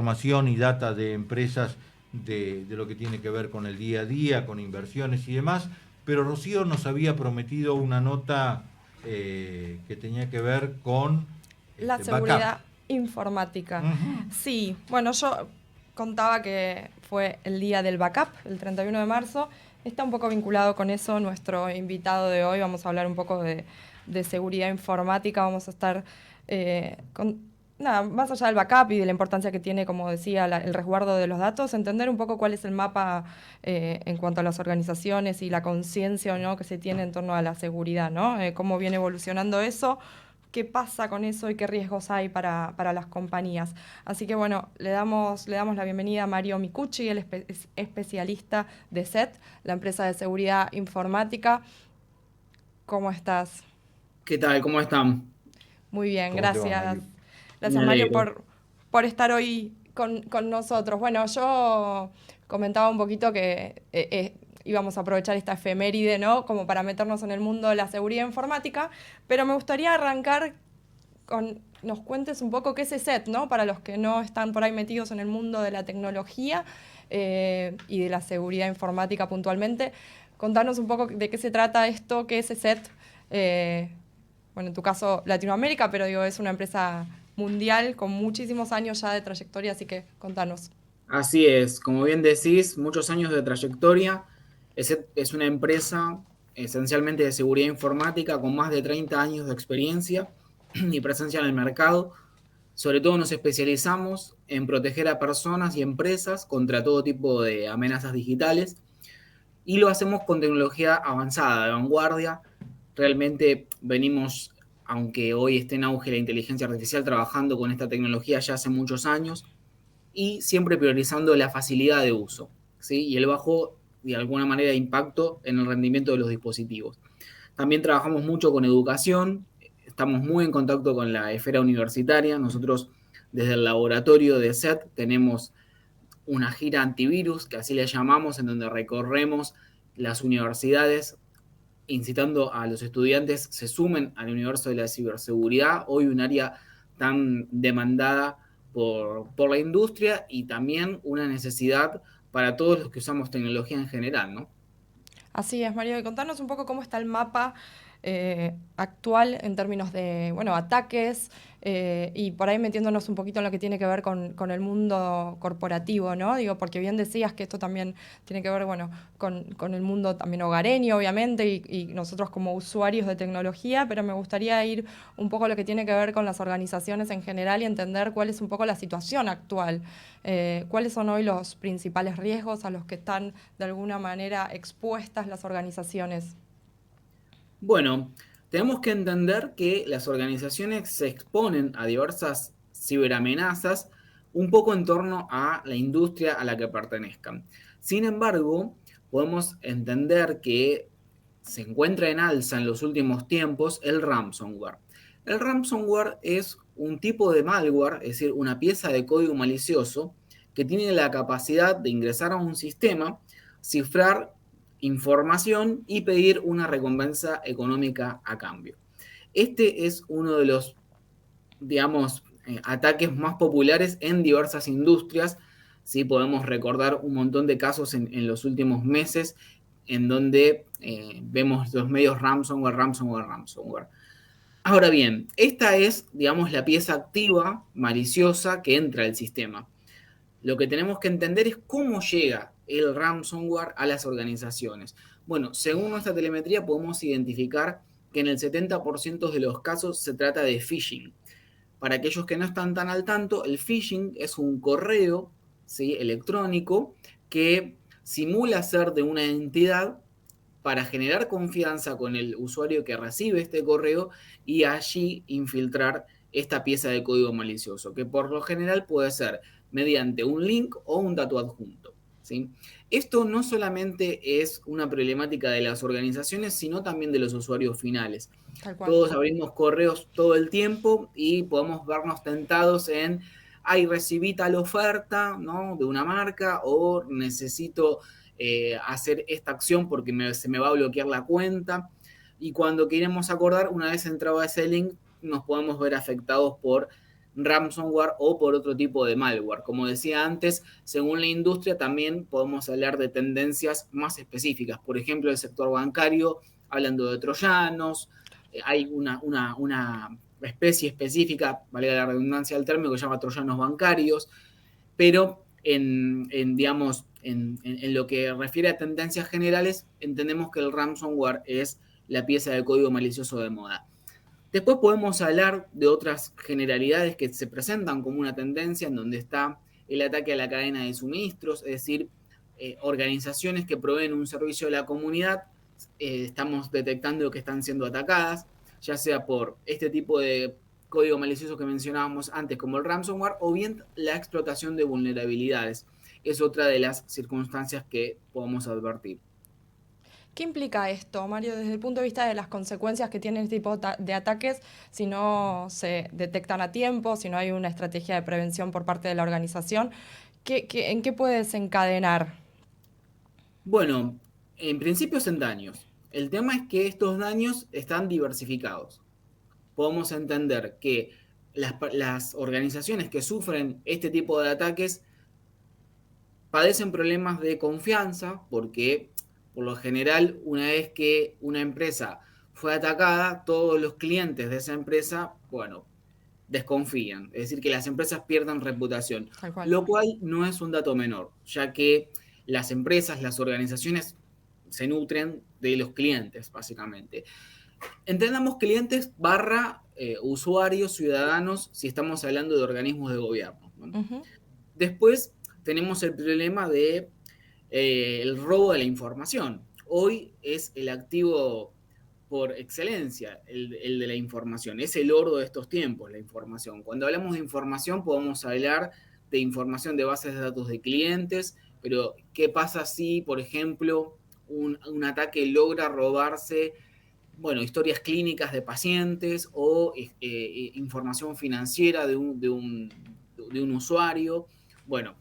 información y data de empresas de lo que tiene que ver con el día a día, con inversiones y demás, pero Rocío nos había prometido una nota que tenía que ver con La backup. seguridad informática. Ujú. Sí, bueno, yo contaba que fue el día del backup, el 31 de marzo. Está un poco vinculado con eso nuestro invitado de hoy. Vamos a hablar un poco de seguridad informática. Vamos a estar nada, más allá del backup y de la importancia que tiene, como decía, el resguardo de los datos, entender un poco cuál es el mapa en cuanto a las organizaciones y la conciencia, ¿no?, que se tiene en torno a la seguridad, ¿no? Cómo viene evolucionando eso, qué pasa con eso y qué riesgos hay para las compañías. Así que bueno, le damos la bienvenida a Mario Micucci, él es especialista de SET, la empresa de seguridad informática. ¿Cómo estás? ¿Qué tal? ¿Cómo están? Muy bien, ¿Cómo te va, gracias. Mario? Me Gracias Mario alegro. por estar hoy con nosotros. Bueno, yo comentaba un poquito que íbamos a aprovechar esta efeméride, ¿no?, como para meternos en el mundo de la seguridad informática, pero me gustaría arrancar nos cuentes un poco qué es ESET, ¿no? Para los que no están por ahí metidos en el mundo de la tecnología y de la seguridad informática puntualmente. Contanos un poco de qué se trata esto, qué es ESET. Eh, bueno, en tu caso Latinoamérica, pero digo, es una empresa mundial con muchísimos años ya de trayectoria, así que contanos. Así es, como bien decís, muchos años de trayectoria. Es una empresa esencialmente de seguridad informática con más de 30 años de experiencia y presencia en el mercado. Sobre todo nos especializamos en proteger a personas y empresas contra todo tipo de amenazas digitales y lo hacemos con tecnología avanzada, de vanguardia. Realmente venimos, aunque hoy esté en auge la inteligencia artificial, trabajando con esta tecnología ya hace muchos años y siempre priorizando la facilidad de uso, ¿sí? Y el bajo, de alguna manera, impacto en el rendimiento de los dispositivos. También trabajamos mucho con educación, estamos muy en contacto con la esfera universitaria. Nosotros, desde el laboratorio de SET, tenemos una gira antivirus, que así le llamamos, en donde recorremos las universidades incitando a los estudiantes se sumen al universo de la ciberseguridad, hoy un área tan demandada por la industria y también una necesidad para todos los que usamos tecnología en general, ¿no? Así es, Mario. Y contanos un poco cómo está el mapa actual en términos de, bueno, ataques y por ahí metiéndonos un poquito en lo que tiene que ver con el mundo corporativo, ¿no? Digo, porque bien decías que esto también tiene que ver, bueno, con el mundo también hogareño, obviamente, y nosotros como usuarios de tecnología, pero me gustaría ir un poco a lo que tiene que ver con las organizaciones en general y entender cuál es un poco la situación actual. ¿Cuáles son hoy los principales riesgos a los que están de alguna manera expuestas las organizaciones? Bueno, tenemos que entender que las organizaciones se exponen a diversas ciberamenazas un poco en torno a la industria a la que pertenezcan. Sin embargo, podemos entender que se encuentra en alza en los últimos tiempos el ransomware. El ransomware es un tipo de malware, es decir, una pieza de código malicioso que tiene la capacidad de ingresar a un sistema, cifrar información y pedir una recompensa económica a cambio. Este es uno de los, digamos, ataques más populares en diversas industrias. ¿Sí? Podemos recordar un montón de casos en los últimos meses en donde vemos los medios ransomware, ransomware, ransomware. Ahora bien, esta es, digamos, la pieza activa, maliciosa, que entra al sistema. Lo que tenemos que entender es cómo llega el ransomware a las organizaciones. Bueno, según nuestra telemetría podemos identificar que en el 70% de los casos se trata de phishing. Para aquellos que no están tan al tanto, el phishing es un correo, ¿sí?, electrónico que simula ser de una entidad para generar confianza con el usuario que recibe este correo y allí infiltrar esta pieza de código malicioso, que por lo general puede ser mediante un link o un dato adjunto, ¿sí? Esto no solamente es una problemática de las organizaciones, sino también de los usuarios finales. Tal cual. Todos abrimos correos todo el tiempo y podemos vernos tentados en, ay, recibí tal oferta, ¿no?, de una marca, o necesito hacer esta acción porque se me va a bloquear la cuenta. Y cuando queremos acordar, una vez entrado a ese link, nos podemos ver afectados por ransomware o por otro tipo de malware. Como decía antes, según la industria también podemos hablar de tendencias más específicas. Por ejemplo, el sector bancario, hablando de troyanos, hay una especie específica, valga la redundancia del término, que se llama troyanos bancarios, pero digamos, en lo que refiere a tendencias generales, entendemos que el ransomware es la pieza de código malicioso de moda. Después podemos hablar de otras generalidades que se presentan como una tendencia, en donde está el ataque a la cadena de suministros, es decir, organizaciones que proveen un servicio a la comunidad, estamos detectando que están siendo atacadas, ya sea por este tipo de código malicioso que mencionábamos antes, como el ransomware, o bien la explotación de vulnerabilidades. Es otra de las circunstancias que podemos advertir. ¿Qué implica esto, Mario, desde el punto de vista de las consecuencias que tiene este tipo de ataques si no se detectan a tiempo, si no hay una estrategia de prevención por parte de la organización? ¿En qué puede desencadenar? Bueno, en principio es en daños. El tema es que estos daños están diversificados. Podemos entender que las organizaciones que sufren este tipo de ataques padecen problemas de confianza porque, por lo general, una vez que una empresa fue atacada, todos los clientes de esa empresa, bueno, desconfían. Es decir, que las empresas pierden reputación, Tal cual. lo cual no es un dato menor, ya que las empresas, las organizaciones se nutren de los clientes, básicamente. Entendamos clientes barra usuarios, ciudadanos, si estamos hablando de organismos de gobierno, ¿no? Uh-huh. Después tenemos el problema de el robo de la información. Hoy es el activo por excelencia, el de la información. Es el oro de estos tiempos, la información. Cuando hablamos de información podemos hablar de información de bases de datos de clientes, pero ¿qué pasa si, por ejemplo, un ataque logra robarse, bueno, historias clínicas de pacientes o información financiera de un usuario? Bueno,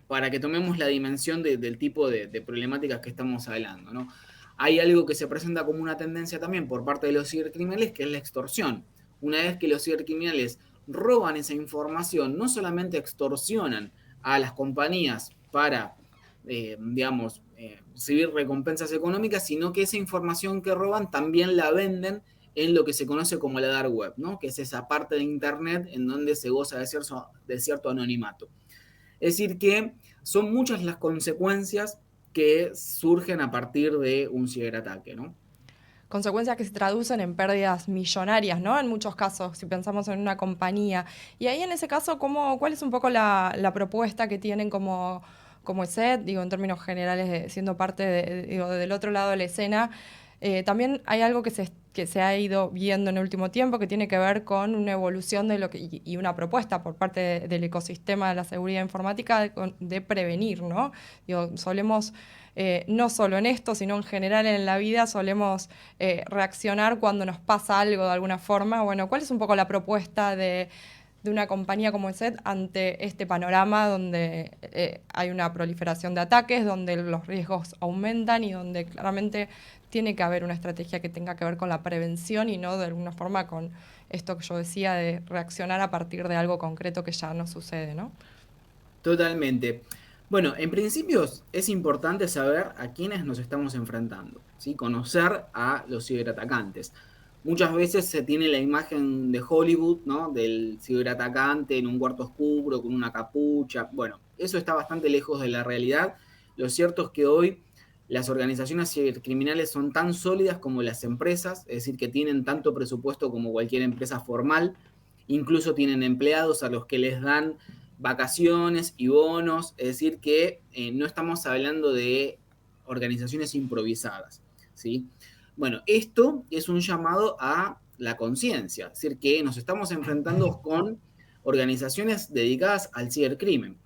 para que tomemos la dimensión del tipo de problemáticas que estamos hablando, ¿no? Hay algo que se presenta como una tendencia también por parte de los cibercriminales, que es la extorsión. Una vez que los cibercriminales roban esa información, no solamente extorsionan a las compañías para, digamos, recibir recompensas económicas, sino que esa información que roban también la venden en lo que se conoce como la dark web, ¿no? Que es esa parte de Internet en donde se goza de cierto anonimato. Es decir, que son muchas las consecuencias que surgen a partir de un ciberataque, ¿no? Consecuencias que se traducen en pérdidas millonarias, ¿no? En muchos casos, si pensamos en una compañía. Y ahí en ese caso, ¿cuál es un poco la propuesta que tienen como ESET, digo, en términos generales, siendo parte del otro lado de la escena? También hay algo que se ha ido viendo en el último tiempo que tiene que ver con una evolución de y una propuesta por parte del ecosistema de la seguridad informática de prevenir, ¿no? Digo, solemos, no solo en esto, sino en general en la vida, solemos reaccionar cuando nos pasa algo de alguna forma. Bueno, ¿cuál es un poco la propuesta de una compañía como ESET ante este panorama donde hay una proliferación de ataques, donde los riesgos aumentan y donde claramente tiene que haber una estrategia que tenga que ver con la prevención y no de alguna forma con esto que yo decía de reaccionar a partir de algo concreto que ya no sucede, ¿no? Totalmente. Bueno, en principio es importante saber a quiénes nos estamos enfrentando, ¿sí? Conocer a los ciberatacantes. Muchas veces se tiene la imagen de Hollywood, ¿no? Del ciberatacante en un cuarto oscuro con una capucha. Bueno, eso está bastante lejos de la realidad. Lo cierto es que hoy las organizaciones cibercriminales son tan sólidas como las empresas, es decir, que tienen tanto presupuesto como cualquier empresa formal. Incluso tienen empleados a los que les dan vacaciones y bonos, es decir, que no estamos hablando de organizaciones improvisadas, ¿sí? Bueno, esto es un llamado a la conciencia, es decir, que nos estamos enfrentando con organizaciones dedicadas al cibercrimen.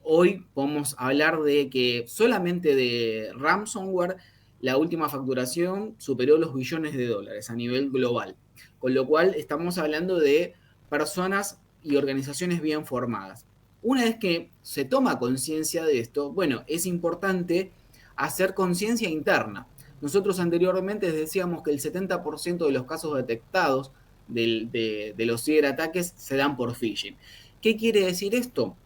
Hoy podemos hablar de que solamente de ransomware la última facturación superó los billones de dólares a nivel global, con lo cual estamos hablando de personas y organizaciones bien formadas. Una vez que se toma conciencia de esto, bueno, es importante hacer conciencia interna. Nosotros anteriormente decíamos que el 70% de los casos detectados de los ciberataques se dan por phishing. ¿Qué quiere decir esto?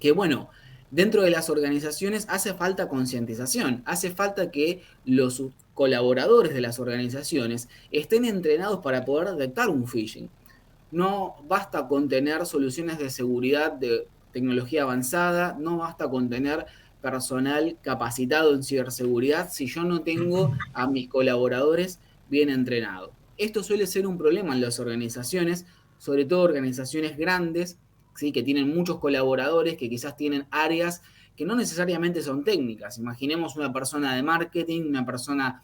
Que bueno, dentro de las organizaciones hace falta concientización, hace falta que los colaboradores de las organizaciones estén entrenados para poder detectar un phishing. No basta con tener soluciones de seguridad de tecnología avanzada, no basta con tener personal capacitado en ciberseguridad si yo no tengo a mis colaboradores bien entrenados. Esto suele ser un problema en las organizaciones, sobre todo organizaciones grandes, ¿sí? Que tienen muchos colaboradores, que quizás tienen áreas que no necesariamente son técnicas. Imaginemos una persona de marketing, una persona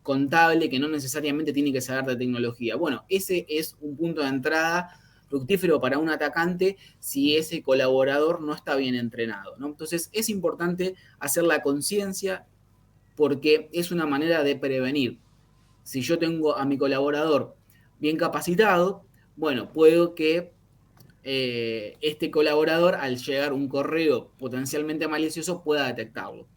contable que no necesariamente tiene que saber de tecnología. Bueno, ese es un punto de entrada fructífero para un atacante si ese colaborador no está bien entrenado, ¿no? Entonces es importante hacer la conciencia porque es una manera de prevenir. Si yo tengo a mi colaborador bien capacitado, bueno, puedo que este colaborador, al llegar un correo potencialmente malicioso, pueda detectarlo.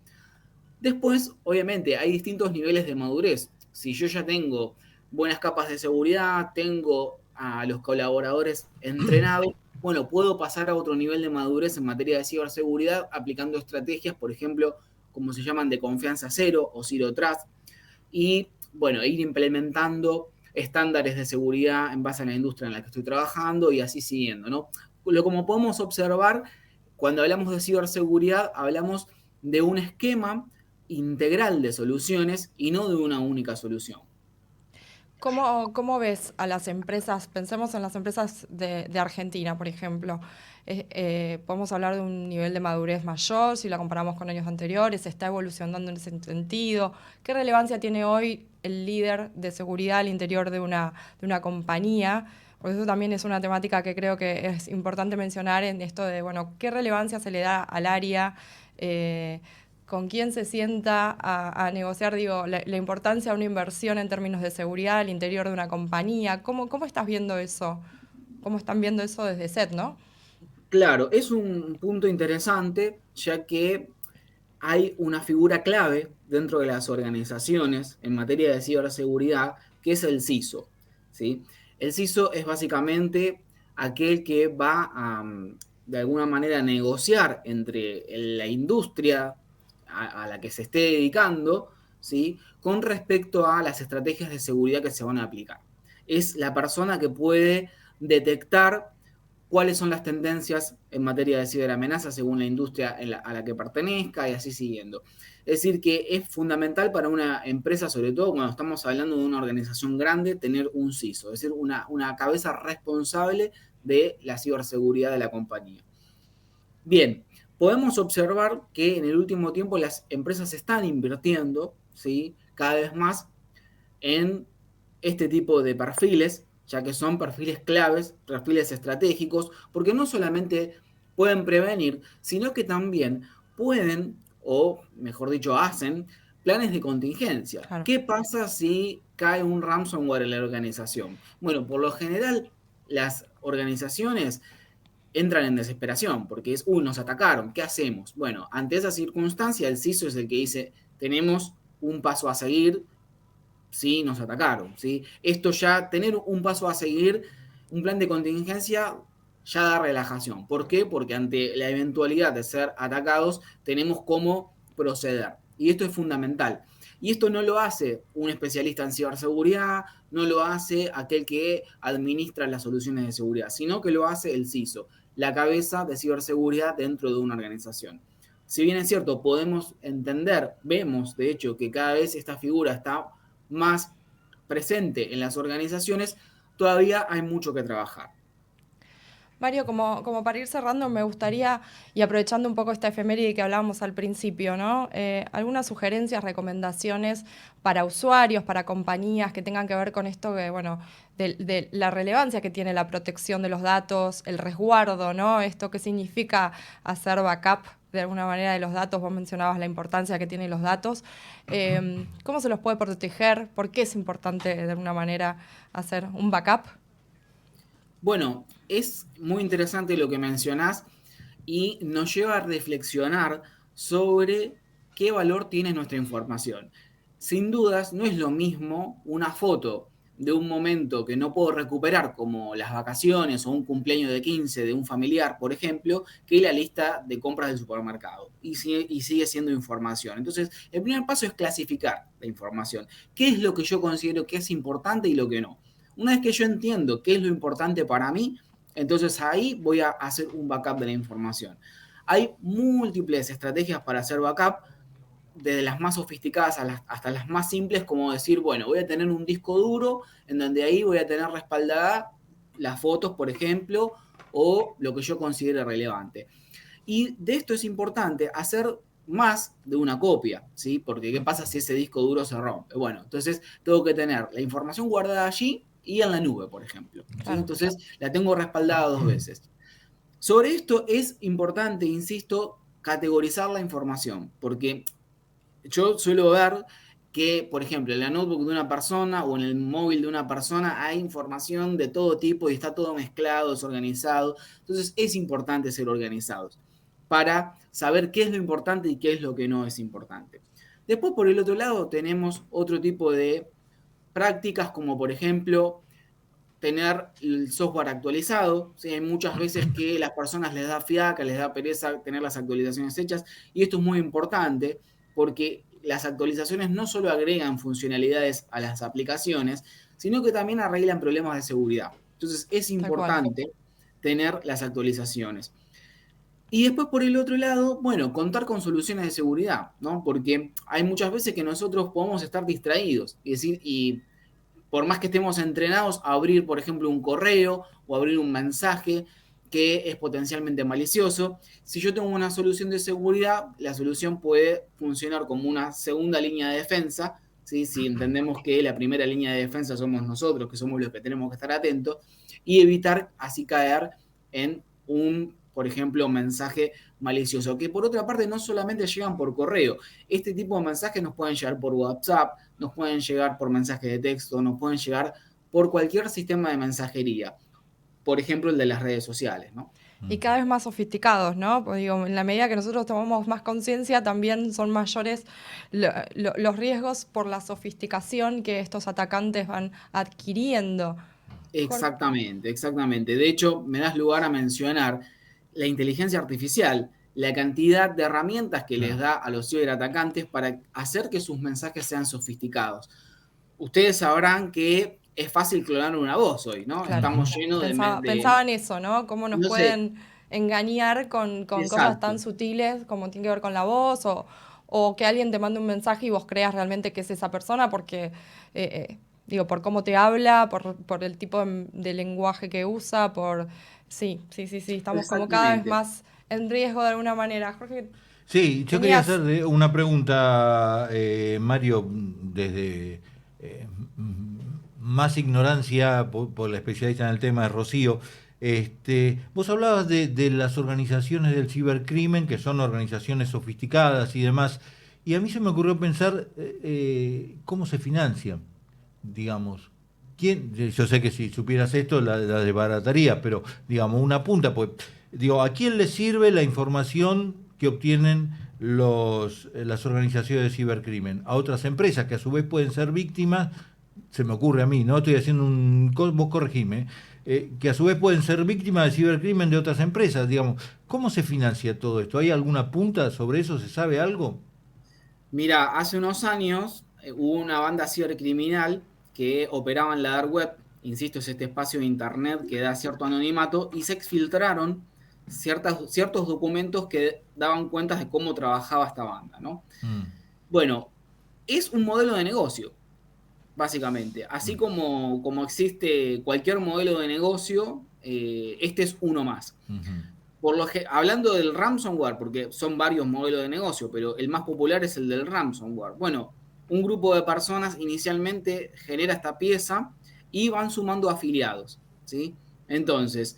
Después, obviamente, hay distintos niveles de madurez. Si yo ya tengo buenas capas de seguridad, tengo a los colaboradores entrenados, bueno, puedo pasar a otro nivel de madurez en materia de ciberseguridad aplicando estrategias, por ejemplo, como se llaman de confianza cero o zero trust, y bueno, ir implementando estándares de seguridad en base a la industria en la que estoy trabajando y así siguiendo, ¿no? Como podemos observar, cuando hablamos de ciberseguridad, hablamos de un esquema integral de soluciones y no de una única solución. ¿Cómo ves a las empresas? Pensemos en las empresas de Argentina, por ejemplo. Podemos hablar de un nivel de madurez mayor si la comparamos con años anteriores, está evolucionando en ese sentido. ¿Qué relevancia tiene hoy el líder de seguridad al interior de una compañía? Por eso también es una temática que creo que es importante mencionar en esto de, bueno, qué relevancia se le da al área, con quién se sienta a negociar, digo, la importancia de una inversión en términos de seguridad al interior de una compañía. ¿Cómo estás viendo eso? ¿Cómo están viendo eso desde SET, no? Claro, es un punto interesante, ya que hay una figura clave dentro de las organizaciones en materia de ciberseguridad, que es el CISO, ¿sí? El CISO es básicamente aquel que va a, de alguna manera, negociar entre la industria a la que se esté dedicando, ¿sí? Con respecto a las estrategias de seguridad que se van a aplicar. Es la persona que puede detectar cuáles son las tendencias en materia de ciberamenazas según la industria a la que pertenezca y así siguiendo. Es decir, que es fundamental para una empresa, sobre todo cuando estamos hablando de una organización grande, tener un CISO, es decir, una cabeza responsable de la ciberseguridad de la compañía. Bien, podemos observar que en el último tiempo las empresas están invirtiendo, ¿sí?, cada vez más en este tipo de perfiles, ya que son perfiles claves, perfiles estratégicos, porque no solamente pueden prevenir, sino que también pueden, o mejor dicho, hacen planes de contingencia. Claro. ¿Qué pasa si cae un ransomware en la organización? Bueno, por lo general, las organizaciones entran en desesperación, porque es, nos atacaron, ¿qué hacemos? Bueno, ante esa circunstancia, el CISO es el que dice, tenemos un paso a seguir, sí, nos atacaron, ¿sí? Esto ya, tener un paso a seguir, un plan de contingencia, ya da relajación. ¿Por qué? Porque ante la eventualidad de ser atacados, tenemos cómo proceder. Y esto es fundamental. Y esto no lo hace un especialista en ciberseguridad, no lo hace aquel que administra las soluciones de seguridad, sino que lo hace el CISO, la cabeza de ciberseguridad dentro de una organización. Si bien es cierto, podemos entender, vemos de hecho que cada vez esta figura está más presente en las organizaciones, todavía hay mucho que trabajar. Mario, como para ir cerrando, me gustaría, y aprovechando un poco esta efeméride que hablábamos al principio, ¿no? Algunas sugerencias, recomendaciones para usuarios, para compañías que tengan que ver con esto, que, bueno, de la relevancia que tiene la protección de los datos, el resguardo, ¿no? Esto que significa hacer backup de alguna manera de los datos. Vos mencionabas la importancia que tienen los datos. ¿Cómo se los puede proteger? ¿Por qué es importante de alguna manera hacer un backup? Bueno, es muy interesante lo que mencionás y nos lleva a reflexionar sobre qué valor tiene nuestra información. Sin dudas, no es lo mismo una foto de un momento que no puedo recuperar, como las vacaciones o un cumpleaños de 15 de un familiar, por ejemplo, que la lista de compras del supermercado. Y sigue siendo información. Entonces, el primer paso es clasificar la información. ¿Qué es lo que yo considero que es importante y lo que no? Una vez que yo entiendo qué es lo importante para mí, entonces ahí voy a hacer un backup de la información. Hay múltiples estrategias para hacer backup, desde las más sofisticadas hasta las más simples, como decir, bueno, voy a tener un disco duro en donde ahí voy a tener respaldadas las fotos, por ejemplo, o lo que yo considere relevante. Y de esto es importante hacer más de una copia, ¿sí? Porque ¿qué pasa si ese disco duro se rompe? Bueno, entonces tengo que tener la información guardada allí y en la nube, por ejemplo. ¿Sí? Claro. Entonces la tengo respaldada 2 veces. Sobre esto es importante, insisto, categorizar la información, porque yo suelo ver que, por ejemplo, en la notebook de una persona o en el móvil de una persona hay información de todo tipo y está todo mezclado, desorganizado. Entonces es importante ser organizados para saber qué es lo importante y qué es lo que no es importante. Después, por el otro lado, tenemos otro tipo de prácticas, como por ejemplo tener el software actualizado. ¿Sí? Hay muchas veces que las personas les da fiaca, les da pereza tener las actualizaciones hechas, y esto es muy importante porque las actualizaciones no solo agregan funcionalidades a las aplicaciones, sino que también arreglan problemas de seguridad. Entonces es importante tener las actualizaciones. Y después, por el otro lado, bueno, contar con soluciones de seguridad, ¿no? Porque hay muchas veces que nosotros podemos estar distraídos y por más que estemos entrenados a abrir, por ejemplo, un correo o abrir un mensaje que es potencialmente malicioso, si yo tengo una solución de seguridad, la solución puede funcionar como una segunda línea de defensa, ¿sí? Si entendemos que la primera línea de defensa somos nosotros, que somos los que tenemos que estar atentos, y evitar así caer en un, por ejemplo, mensaje malicioso, que por otra parte no solamente llegan por correo, este tipo de mensajes nos pueden llegar por WhatsApp, nos pueden llegar por mensaje de texto, nos pueden llegar por cualquier sistema de mensajería, por ejemplo el de las redes sociales, ¿no? Y cada vez más sofisticados, ¿no? Pues digo, en la medida que nosotros tomamos más conciencia, también son mayores los riesgos por la sofisticación que estos atacantes van adquiriendo. Exactamente, exactamente. De hecho, me das lugar a mencionar la inteligencia artificial, la cantidad de herramientas que les da a los ciberatacantes para hacer que sus mensajes sean sofisticados. Ustedes sabrán que es fácil clonar una voz hoy, ¿no? Claro. Estamos llenos Pensaba en eso, ¿no? Cómo nos no sé, pueden engañar con cosas exacto. tan sutiles como tiene que ver con la voz o que alguien te mande un mensaje y vos creas realmente que es esa persona porque, digo, por cómo te habla, por el tipo de lenguaje que usa, por... Sí, estamos como cada vez Exactamente. más en riesgo de alguna manera. Jorge, Sí, yo quería tenías... hacer una pregunta, Mario, desde más ignorancia por la especialista en el tema de Rocío. Vos hablabas de las organizaciones del cibercrimen, que son organizaciones sofisticadas y demás, y a mí se me ocurrió pensar cómo se financian, digamos. ¿Quién? Yo sé que si supieras esto la desbarataría, pero digamos, una punta, pues, digo, ¿a quién le sirve la información que obtienen las organizaciones de cibercrimen? A otras empresas que a su vez pueden ser víctimas, se me ocurre a mí, ¿no? Estoy haciendo vos corregime, que a su vez pueden ser víctimas de cibercrimen de otras empresas, digamos. ¿Cómo se financia todo esto? ¿Hay alguna punta sobre eso? ¿Se sabe algo? Mira, hace unos años hubo una banda cibercriminal que operaba en la dark web, insisto, es este espacio de internet que da cierto anonimato, y se exfiltraron ciertos documentos que daban cuenta de cómo trabajaba esta banda, ¿no? Mm, Bueno, es un modelo de negocio, básicamente. Así como existe cualquier modelo de negocio, este es uno más. ujú. Hablando del ransomware, porque son varios modelos de negocio, pero el más popular es el del ransomware. Bueno, un grupo de personas inicialmente genera esta pieza y van sumando afiliados, ¿sí? Entonces,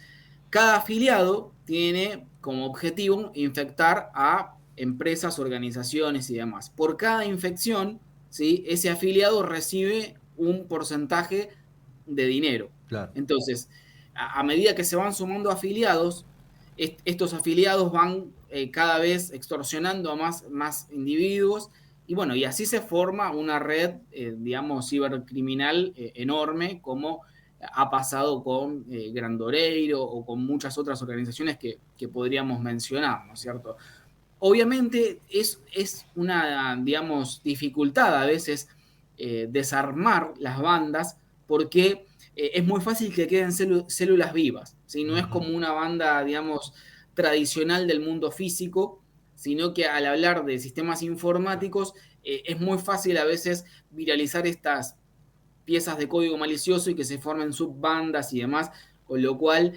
cada afiliado tiene como objetivo infectar a empresas, organizaciones y demás. Por cada infección, ¿sí? Ese afiliado recibe un porcentaje de dinero. Claro. Entonces, a medida que se van sumando afiliados, estos afiliados van cada vez extorsionando a más individuos Y bueno, y así se forma una red, digamos, cibercriminal enorme, como ha pasado con Grandoreiro o con muchas otras organizaciones que podríamos mencionar, ¿no es cierto? Obviamente es una, digamos, dificultad a veces desarmar las bandas porque es muy fácil que queden células vivas, ¿sí? No es como una banda, digamos, tradicional del mundo físico, sino que al hablar de sistemas informáticos es muy fácil a veces viralizar estas piezas de código malicioso y que se formen subbandas y demás, con lo cual,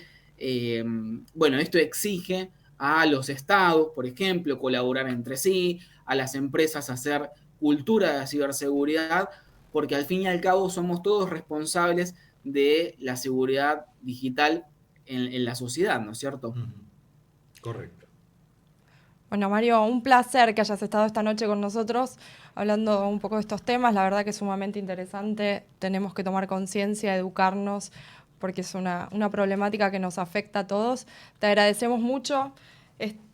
bueno, esto exige a los estados, por ejemplo, colaborar entre sí, a las empresas hacer cultura de ciberseguridad, porque al fin y al cabo somos todos responsables de la seguridad digital en la sociedad, ¿no es cierto? Correcto. Bueno, Mario, un placer que hayas estado esta noche con nosotros hablando un poco de estos temas. La verdad que es sumamente interesante. Tenemos que tomar conciencia, educarnos, porque es una problemática que nos afecta a todos. Te agradecemos mucho.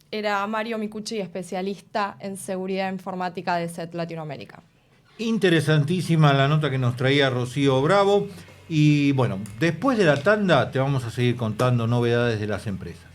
Era Mario Micucci, especialista en seguridad informática de SET Latinoamérica. Interesantísima la nota que nos traía Rocío Bravo. Y bueno, después de la tanda te vamos a seguir contando novedades de las empresas.